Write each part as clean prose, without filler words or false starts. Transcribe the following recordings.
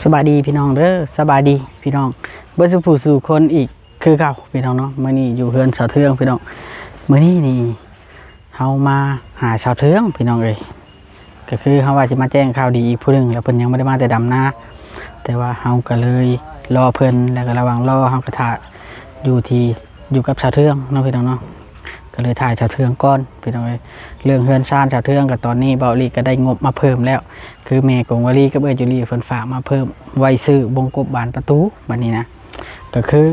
สบายดีพี่น้องเด้อสบายดีพี่น้องเบิดสุผู้สู่คนอีกคือเก่าพี่น้องเนาะมื้อนี้อยู่เฮือนสาวเทืองพี่น้องมื้อนี้นี่เฮามาหาสาวเทืองพี่น้องเอ้ยก็คือเฮาว่าจะมาแจ้งข่าวดีอีกผู้หนึงแล้วเพิ่นยังบ่ได้มาแต่ดำนาแต่ว่าเฮาก็เลยรอเพิ่นแล้วก็ระหว่างรอเฮาก็ท่าอยู่กับสาวเทืองเนาะพี่น้องเนาะก็เลยถ่ายสาวเทืองก่อนพี่น้องเอ้ยเรื่องเฮือนซ่านสาวเทืองก็ตอนนี้เบาหลีก็ได้งบมาเพิ่มแล้วคือแม่กงวลีกับเอ้ยจุลีเพิ่นฝากมาเพิ่มไว้ซื้อบงกบบานประตูบัดนี้นะก็คือ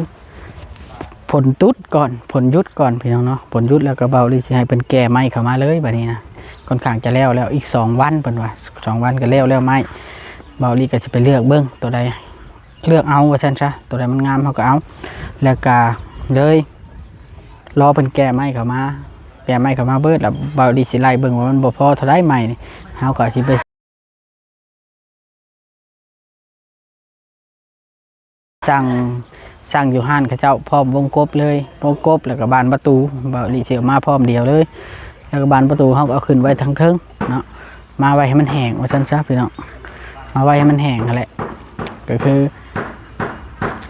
ผลตุดก่อนผลยุดก่อนพี่น้องเนาะผลยุดแล้วก็เบาหลีสิให้เพิ่นแก้ไม้เข้ามาเลยบัดนี้นะค่อนข้างจะแล้วอีก2วันเพิ่นว่า2วันก็แล้วไม้เบาหลีก็สิไปเลือกเบิ่งตัวใดเลือกเอาว่าซั่นซะตัวใดมันงามเฮาก็เอาแล้วก็เลยรอเพิ่นแก้ไม้เข้ามาเบิดแล้วเบาดีสิไล่เบิ่งว่ามันบ่พอเท่าใดใหม่นี่เฮาก็สิไปสั่งอยู่ห้านเขาเจ้าพร้อมวงกบเลยวงกบแล้วก็บานประตูเบาดีสิเอามาพร้อมเดียวเลยแล้วก็บานประตูเฮาก็เอาขึ้นไว้ทั้งเทิงเนาะมาไว้ให้มันแห้งว่าซั่นซะพี่น้องมาไว้ให้มันแห้งนั่นแหละก็คือ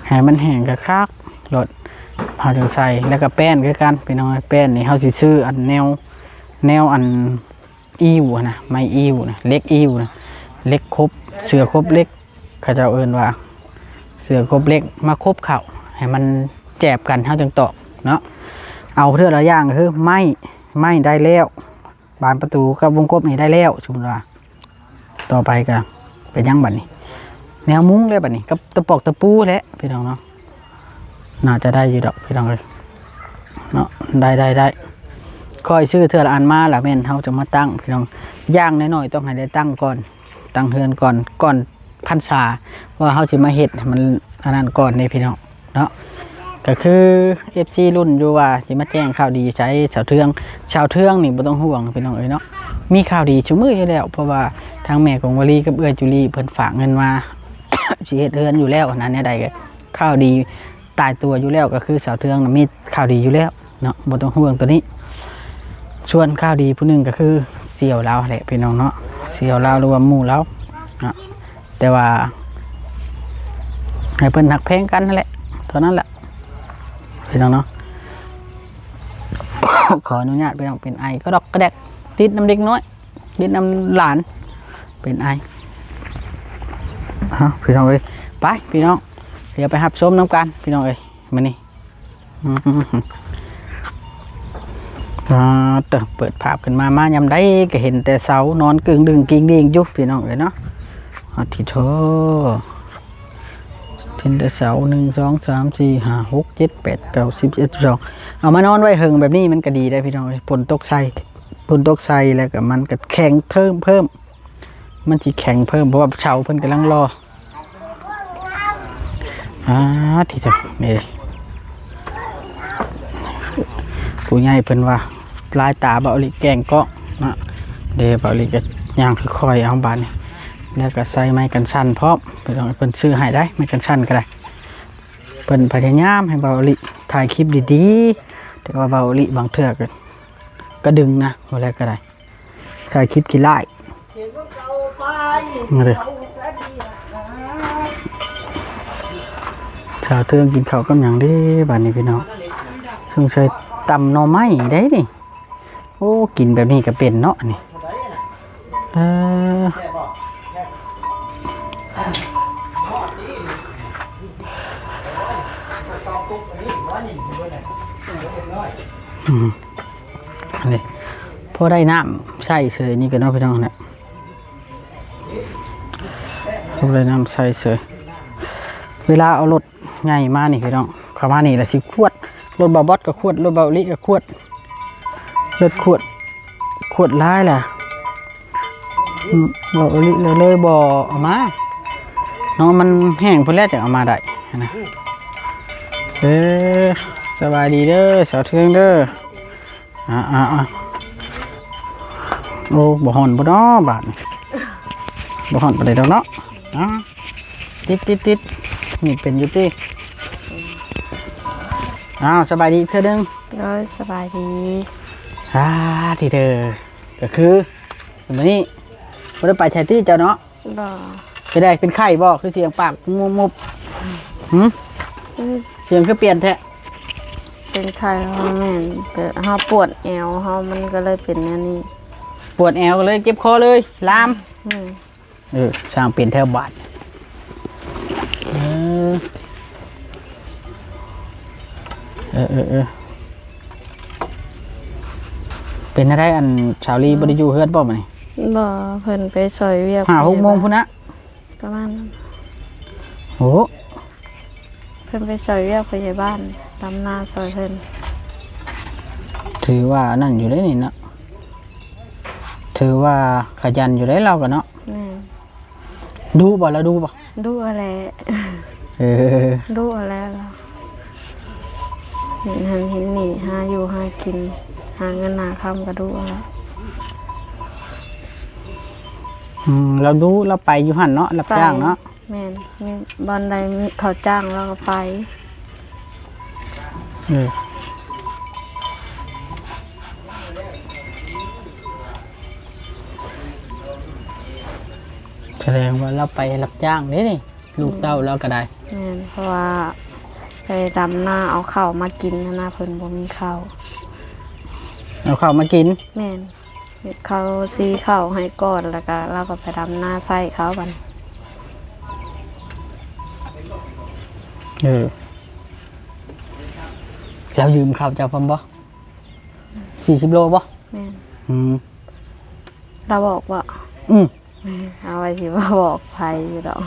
ให้มันแห้งคักๆรถเฮาจึงใส่แล้วก็แป้นคือกันพี่น้องแป้นนี่เฮาสิซื้ออันแนวอันอิ่วนะไม้อิ่วนะเล็กอิ่วนะเล็กครบเสือครบเล็กเขาเจ้าเอิ้นว่าเสือครบเล็กมาครบเข่าให้มันแจบกันเฮาจึงตอกเนาะเอาเทื่อละอย่างคือไม้ได้แล้วบานประตูกับวงกบนี่ได้แล้วสมมุติว่าต่อไปก็เป็นยังบัดนี้แนวมุ้งเลยบัดนี้กับตะปอกตะปูแหละพี่น้องเนาะน่าจะได้อยู่ดอกพี่น้องเลยเนาะได้ค่อยชื่อเทื่อละอันมาละแม่นเฮาจะมาตั้งพี่น้องย่างน้อยๆต้องให้ได้ตั้งก่อนตั้งเฮือนก่อนพรรษาว่าเฮาสิมาเฮ็ดมันอันนั้นก่อนนี่พี่น้องเนาะก็คือ FC รุ่นอยู่ว่าสิมาแจ้งข่าวดีใช้ชาวเทืองนี่บ่ต้องห่วงพี่น้องเอ้ยเนาะมีข่าวดีชุมื้ออยู่แล้วเพราะว่าทางแม่ของวลีกับเอื้อยจุลีเพิ่นฝากเงินมา สิเฮ็ดเฮือนอยู่แล้วนั้นเนี่ยใดก็ข่าวดีตายตัวอยู่แล้วก็คือสาวเทืองมีข่าวดีอยู่แล้วเนาะบ่ต้องห่วงตัวนี้ส่วนข่าวดีผู้หนึ่งก็คือเสี่ยวลาวแหละพี่น้องเนาะเสี่ยวลาวหรือว่าหมู่ลาวเนาะแต่ว่าให้เพิ่นหักแพงกันนั่นแหละเท่านั้นแหละพี่น้องเนาะ ขออนุญาตพี่น้องเป็นไอก็ดอกกระแดกติดน้ำเด็กน้อยติดน้ำหลานเป็นไอพี่น้องเอ้ยไปพี่น้องเดี๋ยวไปหับส้มน้ำกันพี่น้องเอ้ยมานี่เปิดภาพขึ้นมายำได้ก็เห็นแต่เสานอนกึ่งดึงกิ้งดิ่งยุบพี่น้องเลยเนาะที่โถเห็นแต่เสา1 2 3 4 5 6 7 8 9 10 11 12เอามานอนไว้หึงแบบนี้มันก็ดีได้พี่น้องเลยฝนตกใส่แล้วก็มันก็แข็งเพิ่มมันที่แข็งเพิ่มเพราะว่าเสาเพิ่นกำลังรอที่จะนี่ผู้ใหญ่เพิ่นว่าลายตาเบาหลีแกงเกาะนะเดี๋ยวเบาหลีก็ย่างค่อยๆเอาบานนี่แล้วก็ใส่ไม้กันสั่นพร้อมเพิ่นซื้อให้ได้ไม้กันสั่นก็ได้เพิ่นพยายามให้เบาหลีถ่ายคลิปดีๆแต่ว่าเบาหลีบางเทื่อก็ดึงนะอะไรก็ได้ถ่ายคลิปกี่ไล่มาเลยข้าวเทืองกินข้าวกับอย่างนี้บ้านนี้พี่น้องสงสัยตำหน่อไม้ได้นี่โอ้กินแบบนี้ก็เป็นเนาะนี่อันนี้พอได้น้ำใส่เสยนี่ก็เนาะพี่น้องเนี่ยพอได้น้ำใส่เสยเวลาเอารถใหญ่มานี่พี่น้องเข้ามานี่แหละสิขวดรถบาบอสก็ขวดรถบาลิก็ขวดรถขวดร้ายแหละบาลิเลยบ่เอามาเนาะมันแห้งเพื่อแรกจะเอามาได้นะสบายดีเด้อสาวเทืองเด้อโอ้บ่หอนบ่เนาะบาดบ่หอนบ่ได้ดอกเนาะติดนี่เป็นอยู่ติสบายดีเพื่อนนึงสบายดีที่เธอก็คือวันนี้ไม่ได้ไปใช้ที่เจ้าเนาะบ่ ไปได้เป็นไข้บ่คือเสียงปากมุบหืมเสียงคือเปลี่ยนแท้เป็นไข้เฮาแม่นแต่เฮาปวดแอวเฮามันก็เลยเป็นอันนี้ปวดแอวเลยเจ็บคอเลยลามอืมสร้างเปลี่ยนแถวบาดเป็นอะไรอันชาวลีบ่ได้อยู่เฮือนบ่มื้อนี้บ่เพิ่นไปซอยเวียก5-6 โมงพุ่นนะประมาณนั้นโอ้เพิ่นไปซอยเวียกผู้ใหญ่บ้านดำนาซอยเพิ่นถือว่านั่นอยู่ได้นี่เนาะถือว่าขยันอยู่ได้เราก็เนาะดูบ่แล้วดูบ่ดูอะไรดูอะไรล่ะเห็นหันเห็นนี่หาอยู่หากินหาเงินหาคำก็ดูอะไรเราดูเราไปอยู่หันเนาะรับจ้างเนาะแม่นมีบอลใดมีเขาจ้างเราก็ไปแสดงว่าเราไปรับจ้างนี่ลูกเต้าเราก็ได้แม่นเพราะว่าไปดำหน้าเอาข้าวมากินนะเพิ่นบ่มีข้าวเอาข้าวมากินแม่นเขาซีข้าวให้ก่อนแล้วก็เราก็ไปดำหน้าใส่เขาบันแล้วยืมข้าวเจ้าพร้อมบ่40 โลบ่แม่นเราบอกว่าเอาไว้สิว่าบอกใครอยู่ดอก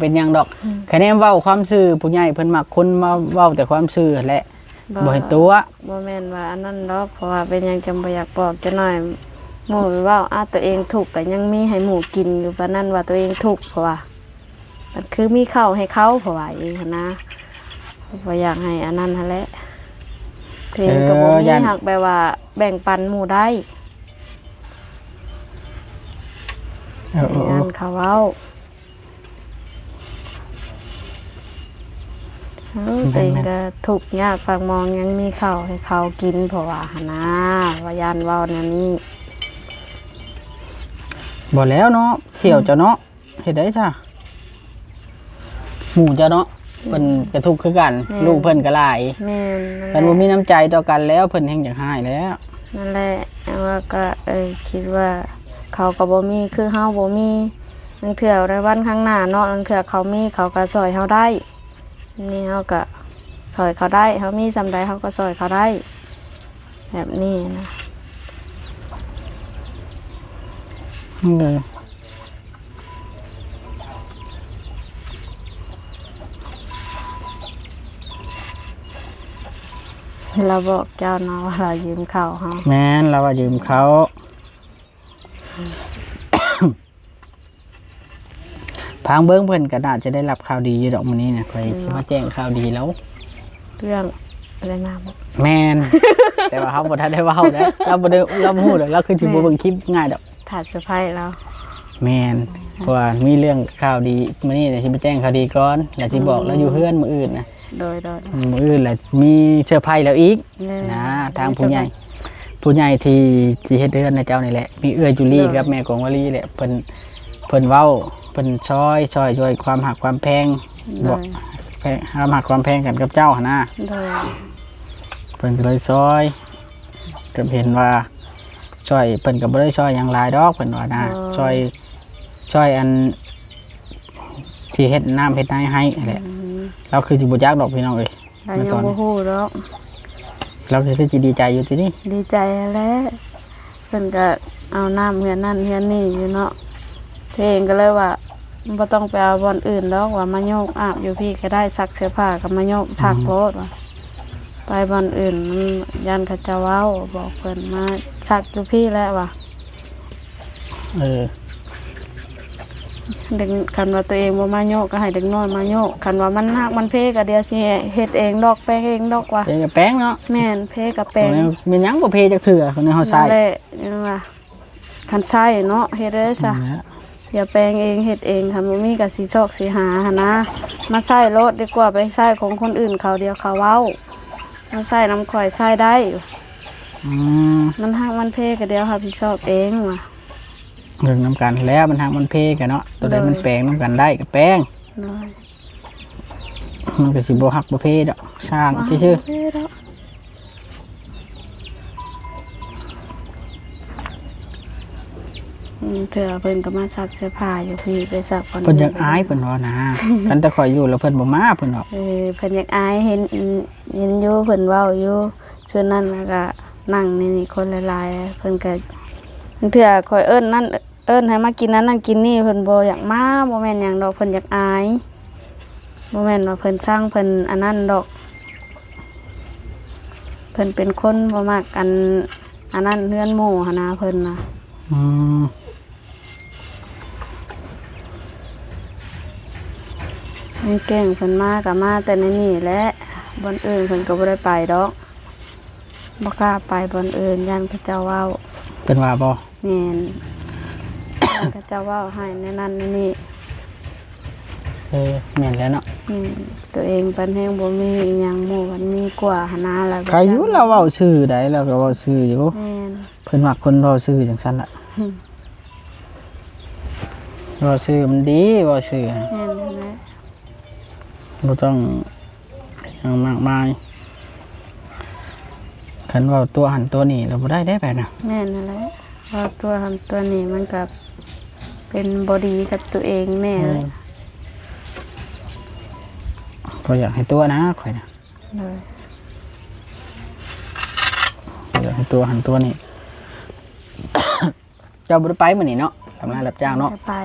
เป็นยังดอกคะแนนเว้าความซื่อผู้ใหญ่เพิ่นมักคนมาเว้าแต่ความซื่อแหละบ่เห็นตัวบ่แม่นว่าอันนั้นดอกเพราะว่าเป็นยังจำบ่อยากบอกจะหน่อยหมู่ว่าตัวเองถูกก็ยังมีให้หมู่กินอยู่ปานนั้นว่าตัวเองถูกเพราะว่ามันคือมีข้าวให้เขาเพราะว่าเองนะบ่อยากให้อันนั้นหั่นแหละตัวเองก็บ่มีหักแบบว่าแบ่งปันหมู่ได้งานเขาเว้าตัวเองก็ถูกยากฟังมองยังมีข้าวให้เขากินเพราะว่านะว่ายานเว้าแนวนี้บ่แล้วเนาะเสี่ยวเจ้าเนาะเฮ็ดได้จ้ะหมู่เจ้าเนาะเพิ่นก็ทุกข์คือกันลูกเพิ่นก็หลายแม่นเพิ่นบ่มีน้ำใจต่อกันแล้วเพิ่นแฮงอยากหายแล้วนั่นแหละว่าก็คิดว่าเขาก็บ่มีคือเฮาบ่มีลังเทื่อในวันข้างหน้าเนาะลังเทื่อเขามีเขาก็ช่วยเฮาได้นี่เฮาก็ช่วยเขาได้เฮามีซำใดเฮาก็ช่วยเขาได้แบบนี้นะเราบอกเจ้าเนาะว่าเรายืมเขาเฮาแม่นเราว่ายืมเขาพังเบิ้งเพิ่นก็น่าจะได้รับข่าวดีอยู่ดอกมื้อนี้นะค่อยสิมาแจ้งข่าวดีแล้วเรื่องอะไรนะแม่นแต่ว่าเฮาบ่ทันได้เว้าได้เราบ่ได้เราบ่ฮู้ดอกเราคือสิบ่เบิ่งคลิปง่ายดอกถ้าเซอร์ไพรส์เราแม่นเพราะว่ามีเรื่องข่าวดีมื้อนี้สิไปแจ้งข่าวดีก่อนแล้วสิบอกแล้วอยู่เฮือนมื้ออื่นนะโดยมื้ออื่นแหละมีเซอร์ไพรส์แล้วอีกนะทางผู้ใหญ่ที่เฮ็ดเฮือนนะเจ้านี่แหละมีเอื้อจุลีกับแม่ของวลีแหละเพิ่นเว้าเพิ่นช่วยความหักความแพงบอกความหักความแพงกันกับเจ้าหั่นนะเพิ่นก็เลยช่วยก็เห็นว่าช่วยเพิ่นก็บ่ได้ช่วยหยังหลายดอกเพิ่นว่านะช่วยอันที่เฮ็ดน้ำเฮ็ดนาให้แหละเราคือสิบ่จักดอกพี่น้องเอ้ยยังบ่ฮู้ดอกเราคือสิดีใจอยู่ที่นี่ดีใจแล้วเพิ่นก็เอาน้ำเฮือนนั่นเฮือนนี่อยู่เนาะเองก็เลยว่าบ่ต้องไปเอาบ่อนอื่นดอกว่ามาโยกอาบอยู่พี่ก็ได้ซักเสื้อผ้าก็มาโยกซักรถว่าไปบ่อนอื่นมันยันเขาจะเว้าบอกเพิ่นมาซักอยู่พี่แล้วว่าเด็กคันว่าตัวเองบ่มาโยกก็ให้เด็กน้อยมาโยกคันว่ามันหักมันเพก็เดี๋ยวสิเฮ็ดเองดอกแป้งเองดอกว่าเพกับแป้งเนาะแม่นเพกับแป้งมีหยังบ่เพจักเทื่อคนนี้เฮาใช้นั่นแหละนี่ว่าคันใช้เนาะเฮ็ดได้ซะอย่าแปลงเองเฮ็ดเองค่ะบ่มีก็สิโชคสิหาหั่นนะมาใช้รถดีกว่าไปใช้ของคนอื่นเขาเดียวเขาเว้ามาใช้น้ำข่อยใช้ได้มันหักมันเพก็เดียวรับผิดชอบเองว่ะ เรื่องน้ำกันแล้วมันทางมันเพกันเนาะตัวใดมันแปลงน้ำกันได้ก็แปลง เลย มันก็สิบ่ฮักบ่เพดอกช่างซื่อ เถื่อเพิ่นก็มาซักเสื้อผ้าอยู่พี่ไปซักก่อน ๆเพิ่นอยากอายเพิ่นว่านะกันแต่ข่อยอยู่แล้วเพิ่นบ่มาเพิ่นเนาะ เพิ่นอยากอายเห็นอยู่เพิ่นเว้าอยู่ส่วนนั้นแล้วก็นั่งนี่คนหลายๆเพิ่นก็เถื่อคอยเอิ้นนั่นเอิ้นให้มากินนั้นนั่นกินนี่เพิ่นบ่อยากมาบ่แม่นหยังดอกเพิ่นอยากอายบ่แม่นว่าเพิ่นสร้างเพิ่นอันนั้นดอกเพิ่นเป็นคนบ่มักอันนั้นเฮือนหมู่หั่นนะเพิ่นน่ะ อืม มันเก่งเพิ่นมาก็มาแต่ในนี่แหละบ่อนอื่นเพิ่นก็บ่ได้ไปดอกบ่กล้าไปบ่อนอื่นย่านเขาเจ้าเว้า เพิ่นว่าบ่ แม่น ย่านเขาเจ้าเว้าให้ในนั้นในนี่ แม่นแล้วเนาะ ตัวเองเพิ่นแฮงบ่มีอิหยังหมู่มันมีกว่าหนนาแล้ว ใครอยู่เราเว้าชื่อใดเราก็เว้าชื่ออยู่ แม่น เพิ่นมักคนเว้าชื่อจังซั่นล่ะเว้าชื่อมันดีเว้าชื่อ แม่นนั่นแหละ บ่ต้องหยังมากมายคันเว้าตัวหันตัวนี้เราบ่ได้แบบน่ะ แม่นนั่นแหละเพราะตัวทำตัวนี้มันก็เป็นบ่ดีกับตัวเองแน่เลย บ่อยากให้ตัวนะข่อยน่ะ เลย บ่อยากให้ตัวหันตัวนี้ เจ้าบ่ได้ไปมื้อนี้เนาะทำงานรับจ้างเนาะ จะไป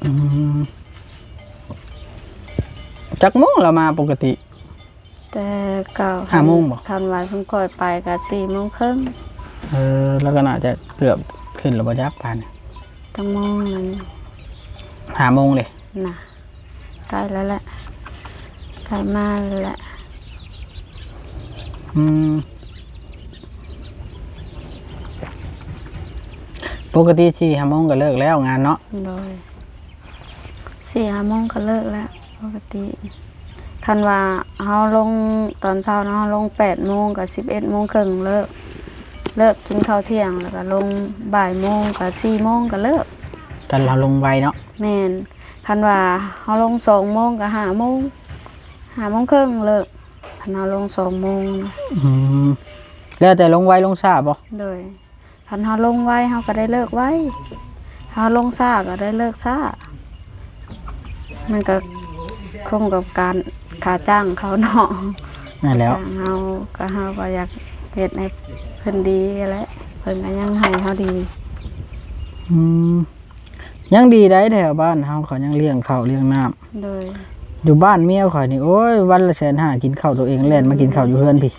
อืมจักโมงเรามาปกติ แต่เก่า 5 โมงบ่ คันว่าเพิ่นค่อยไปก็4 โมงครึ่ง แล้วก็น่าจะเกือบขึ้นแล้วบ่จักปาน จังโมงนั้น 5 โมงเลย น่ะใกล้แล้วแหละใกล้มาแล้วแหละ อืมปกติ4-5 โมงก็เลิกแล้วงานเนาะ โดย4-5 โมงก็เลิกแล้วปกติคันว่าเฮาลงตอนเช้าเนาะเฮาลง8 โมงกับ11 โมงครึ่งเลิกกินข้าวเที่ยงแล้วก็ลงบ่ายโมงกับ4 โมงก็เลิก กันเราลงไวเนาะ แม่นคันว่าเฮาลง2 โมงกับ5 โมง5 โมงครึ่งเลิกคันเฮาลง2 โมง อืมแล้วแต่ลงไวลงช้าบ่ โดยคันเฮาลงไวเฮาก็ได้เลิกไวเฮาลงช้าก็ได้เลิกช้ามันก็คงกับการค่าจ้างเขาเนาะ นั่นแล้ว จ้างเฮาก็อยากเฮ็ดให้เพิ่นดีแหละเพิ่นก็ยังให้เฮาดี อืมยังดีได้แถวบ้านเฮาเขายังเลี้ยงข้าวเลี้ยงน้ำ โดย อยู่บ้านเมียข่อยนี่โอ้ยวันละ150,000กินข้าวตัวเองเล่นมากินข้าวอยู่เฮือนพี่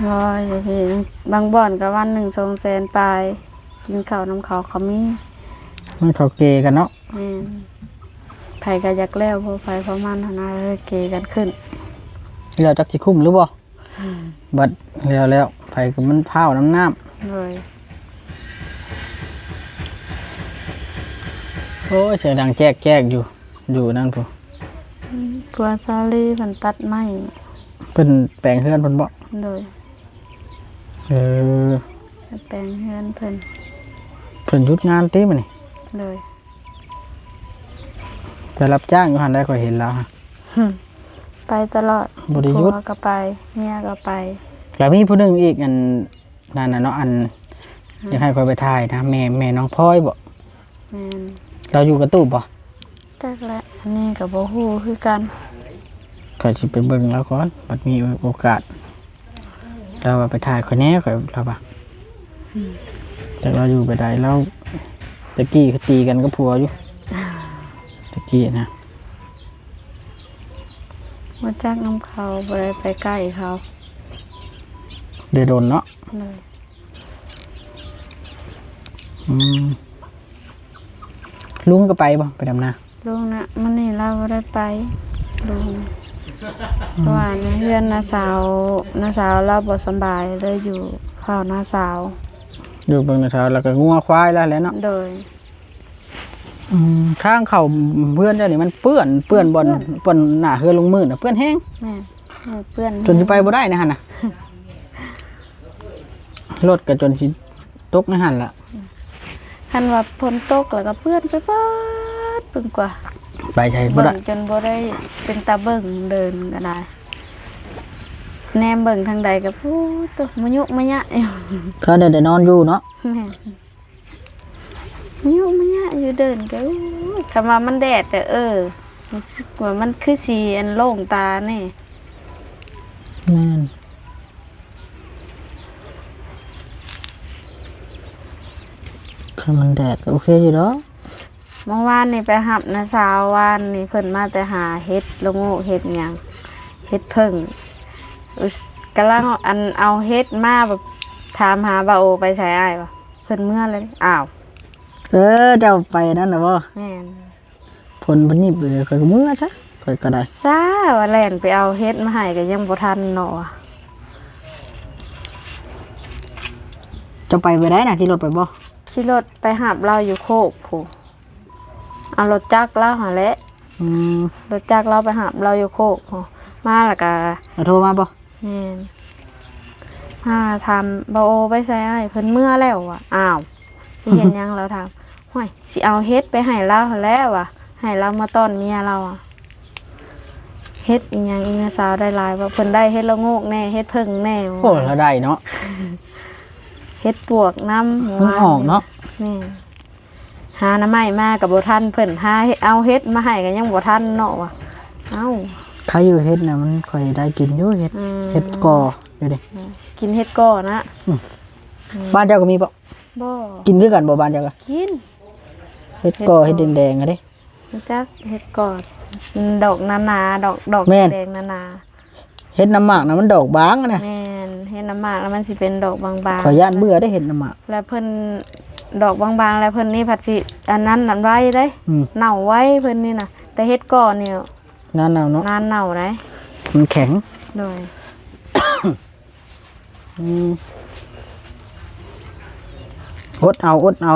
โอ้ยเดี๋ยวพี่บางบ่อนก็วัน1 2 แสนปลายกินข้าวน้ำเขาก็มี มันเขาเกกันเนาะ แม่นไผก็อยากแล้วบ่ไผเพราะมันหั่นนะเลยเกกันขึ้น แล้วจักสิคุ้มหรือบ่บัดแล้วไผก็มันพร้าวน้ำ เลย โอ้ยเสียงดังแจ๊กอยู่นั่นพุ่น พัวซาลีเพิ่นตัดไม้ เพิ่นแปลงเฮือนเพิ่นบ่ เลย เออ แปลงเฮือนเพิ่น เพิ่นหยุดงานติมื้อนี่ เลย ไปรับจ้างอยู่หั่นได้ข่อยเห็นแล้วฮะ ไปตลอด บ่ได้หยุด ผัวก็ไปเมียก็ไป แล้วมีผู้หนึงอีกอันนั่นน่ะเนาะอันอยากให้ข่อยไปถ่ายนะแม่น้องพลอยบ่ แม่น เราอยู่กระตูบบ่ จักแหละอันนี้ก็บ่ฮู้คือกัน ข่อยสิไปเบิ่งแล้วก่อนบัดมีโอกาสเราว่าไปถ่ายข่อยแหน่ข่อยเราว่าจักเราอยู่ไปได้แล้วตะกี้เขาตีกันกับผัวอยู่ตะกี้นะ บ่จักน้ำเขาบ่ได้ไปใกล้เขา เดือดโดนเนาะ เลย อืมลุงก็ไปบ่ไปดำนา ลุงน่ะมื้อนี้เราบ่ได้ไปลุงเพราะว่าในเฮือนน้าสาวเราบ่สำบายเลยอยู่เฝ้าน้าสาว อยู่เบิ่งนะเช้าแล้วก็งัวควายแล้วแหละเนาะ โดย ทางเข้าเพื่อนเจ้านี่มันเปื้อนบ่อนหน้าเฮือลงมือน่ะเปื้อนแห้ง แม่เพื่อน จนสิไปบ่ได้นะหั่นน่ะ รถก็จนสิตกในหั่นล่ะ คันว่าฝนตกแล้วก็เพื่อนไปเบิดเบิ่งกว่า ไปใช้บ่ เบิ่ ได้ งจนบ่ได้เป็นตาเบิ่งเดินก็ได้แนมเบิ่งทางใดก็พูดตัวมะยุมะยะอยู่ เขาได้นอนอยู่เนาะ แม่นมะยุมะยะอยู่เดินก็คำว่ามันแดดแต่รู้สึกว่ามันคือสีอันโล่งตานี่ แม่นคันมันแดดก็โอเคอยู่เนาะ เมื่อวานนี่ไปหับนะสาววานนี่เพิ่นมาแต่หาเฮ็ดละโงูเฮ็ดหยังเฮ็ดเพิ่งกำลังอันเอาเฮ็ดมาแบบถามหาบ่าโอไปใช้อ้ายบ่เพิ่นเมื่อเลยอ้าว เจ้าไปนั่นน่ะบ่ แม่น ผลบ่นี่เบื่อข่อยก็มื้อซะข่อยก็ได้ ซาว่าแล่นไปเอาเฮ็ดมาให้ก็ยังบ่ทันเนาะ เจ้าไปได้น่ะขี่รถไปบ่ ขี่รถไปหับเราอยู่โคกผู้เอารถจักรเราหาแหละ อืม รถจักรเราไปหับเราอยู่โคกผู้มาแล้วก็ โทรมาบ่ แม่นมาทำบ่าโอไปใช้อ้ายเพิ่นเมื่อแล้วอ่ะอ้าวไปเห็นหยังเราถามห้วยสิเอาเฮ็ดไปให้เราหั้นแหล้วอ่ะให้เรามาต้อนเมียเราอ่ะเฮ็ดอีหยังอีเมียสาวได้หลายว่าเพิ่นได้เฮ็ดละโงกแน่เฮ็ดเพิ่งแน่ โอ้เราได้เนาะ เฮ็ดปวกน้ำ มันออกเนาะ นี่หาน้ำไม้มากับบ่ทันเพิ่นหาเอาเฮ็ดมาให้ก็ยังบ่ทันเนาะว่ะเอ้า ใครอยู่เฮ็ดน่ะมันค่อยได้กินอยู่เฮ็ด อืม เฮ็ดกออยู่ดิ กินเฮ็ดก่อนะ บ้านเจ้าก็มีบ่ บ่ กินด้วยกันบ่บ้านเจ้าก็ กิน เฮ็ดกอเฮ็ดแดงๆอะเด้ รู้จักเฮ็ดก่อดอกนานาดอก แม่น แดงนานา เฮ็ดน้ำหมากน่ะมันดอกบางอะนะ แม่นเฮ็ดน้ำหมากแล้วมันสิเป็นดอกบาง ขอยย่านเบื่อได้เฮ็ดน้ำหมาก ๆแล้วเพิ่นดอกบางๆแล้วเพิ่นนี่ผัดสิอันนั้นนั่นไว้เด้ อืม เน่าไว้เพิ่นนี่น่ะแต่เฮ็ดก่อนี่ งานเอาเนาะ นานเน่าได้ มันแข็ง โดย อืมอดเอา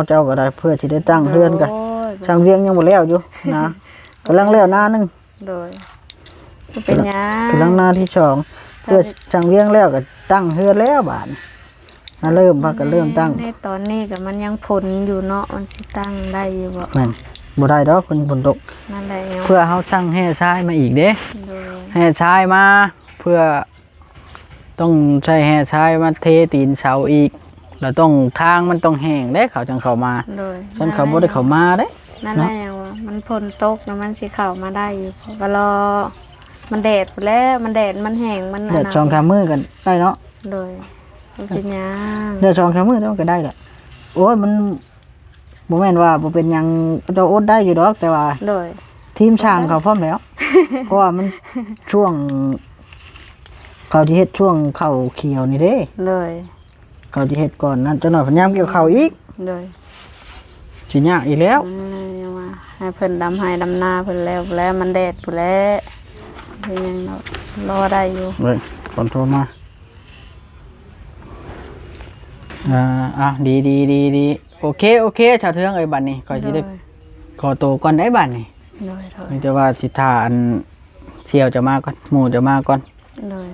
เจ้าก็ได้เพื่อสิได้ตั้งเฮือนกัน โย ช่างเวียงยังบ่แล้วอยู่นะ กำลังแล้วหน้านึง โดยเป็นหยัง กำลังหน้าที่สองเพื่อช่างเวียงแล้วก็ตั้งเฮือนแล้วบาดนี้มาเริ่มพากันเริ่มตั้ง ในตอนนี้ก็มันยังผลอยู่เนาะมันสิตั้งได้อยู่บ่ แม่นบ่ได้ดอกเพิ่นฝนตก นั่นแหละยัง เพื่อเฮาช่างแห่ทรายมาอีกเด้ โดย แห่ทรายมา เพื่อต้องใช้แห่ทรายมาเทตีนเสาอีกแล้วต้องทางมันต้องแห้งเด้เขาจังเข้ามา โดย ฉันเขาบ่ได้เข้ามาเด้ นั่นแหละยังว่ามันฝนตกแล้วมันสิเข้ามาได้อยู่ก็รอมันแดดพู้นแล้วมันแดดมันแห้งมัน เดือดช่องทางมือกันได้เนาะ โดยมันเป็นหยัง เดือดช่องทางมือต้องก็ได้แหละโอ้ยมันบ่แม่นว่าบ่เป็นหยังเจ้าอดได้อยู่ดอกแต่ว่า โดย ทีมช่างเขาพร้อมแล้ว เพราะว่ามันช่วงเขาที่เฮ็ดช่วงเข้าเขียวนี่เด้ โดย เขาที่เฮ็ดก่อนนั้นจังหน่อยเพิ่นยามเกี่ยวข้าวอีก โดย สิยากอีกแล้ว ยังว่าให้เพิ่นดำให้ดำนาเพิ่นแล้วมันแดดพู้นแล้วเป็นหยังเนาะรอได้อยู่ เว้ยคอนโทรลมาดีโอเคชาวเทืองเอ้ยบัดนี้ขอยสิได้ขอตัวก่อนได้บัดนี้ โดย มีแต่ว่าสิท่าอันเที่ยวจะมาก่อนหมู่จะมาก่อน โดย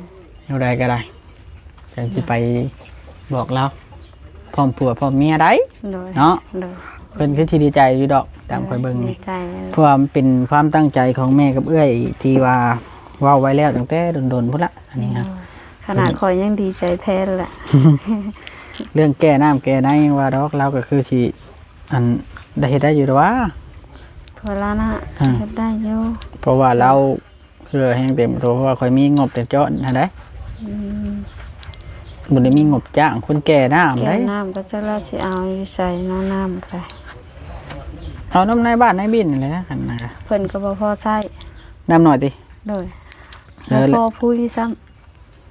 เท่าใดก็ได้จังสิไปบอกเราพร้อมผัวพร้อมเมียได้ โดย เนาะ โดย เพิ่นคือสิดีใจอยู่ดอกตามข่อยเบิ่ง ดี นี่ ใจ เพราะว่ามันเป็นความตั้งใจของแม่กับเอื้อยที่ว่าเว้าไว้แล้วตั้งแต่โดนๆพุ่นละอันนี้ครับ ขนาดคอยยังดีใจแทนแหละ เรื่องแก้น้ำแก้ในยังว่าดอกเราก็คือสิอันได้เฮ็ดได้อยู่ดอกว่า พอแล้วนะ อ่า เฮ็ดได้อยู่ เพราะว่าเราคือแห้งเต็มตัวเพราะว่าค่อยมีงบแต่เจาะนะได้ อืม บ่ได้มีงบจ้างคนแก่น้ำ แก้ ได้ น้ำก็จะเราสิเอาอยู่ใส่น้ำไป เอาน้ำในบ้านในบินนี่แหละหั่นน่ะ เพิ่นก็บ่พอใช้ น้ำหน่อยติ โดย เออ บ่พอผู้ที่ซ้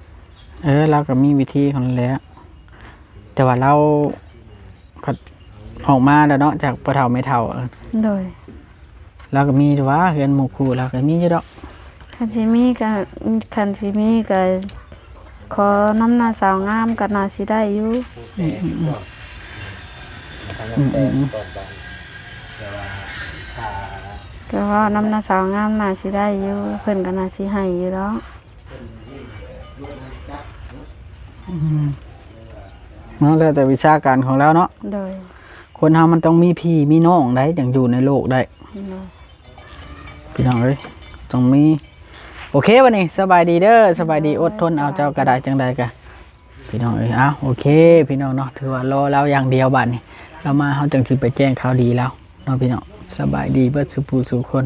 ำ เราก็มีวิธีของเราแล้ว แต่ว่าเราก็ออกมาแล้วเนาะจากปะเฒ่าไม่เฒ่า โดย เราก็มีแต่ว่าเฮือนหมู่คู่เราก็มีอยู่ดอก คันสิมีก็ขอน้ำหน้าสาวงามก็น่าสิได้อยู่ อืม ก็ว่าน้ำหน้าสาวงามน่าสิได้อยู่เพิ่นก็น่าสิให้อยู่ดอก อืม เนาะแล้วแต่วิชาการของเราเนาะ โดย คนเฮามันต้องมีพี่มีน้องได้อย่างอยู่ในโลกได้ เนาะ พี่น้องเอ้ยต้องมีโอเควันนี้สบายดีเด้อสบายดีอดทนเอาเจ้ากระไดจังใดกะพี่น้องเอ้ยเอาโอเคพี่น้องเนาะถือว่ารอเราอย่างเดียวบัดนี้เรามาเฮาจังสิไปแจ้งข่าวดีแล้วเนาะพี่น้องสบายดีเบิดสุภูสุคน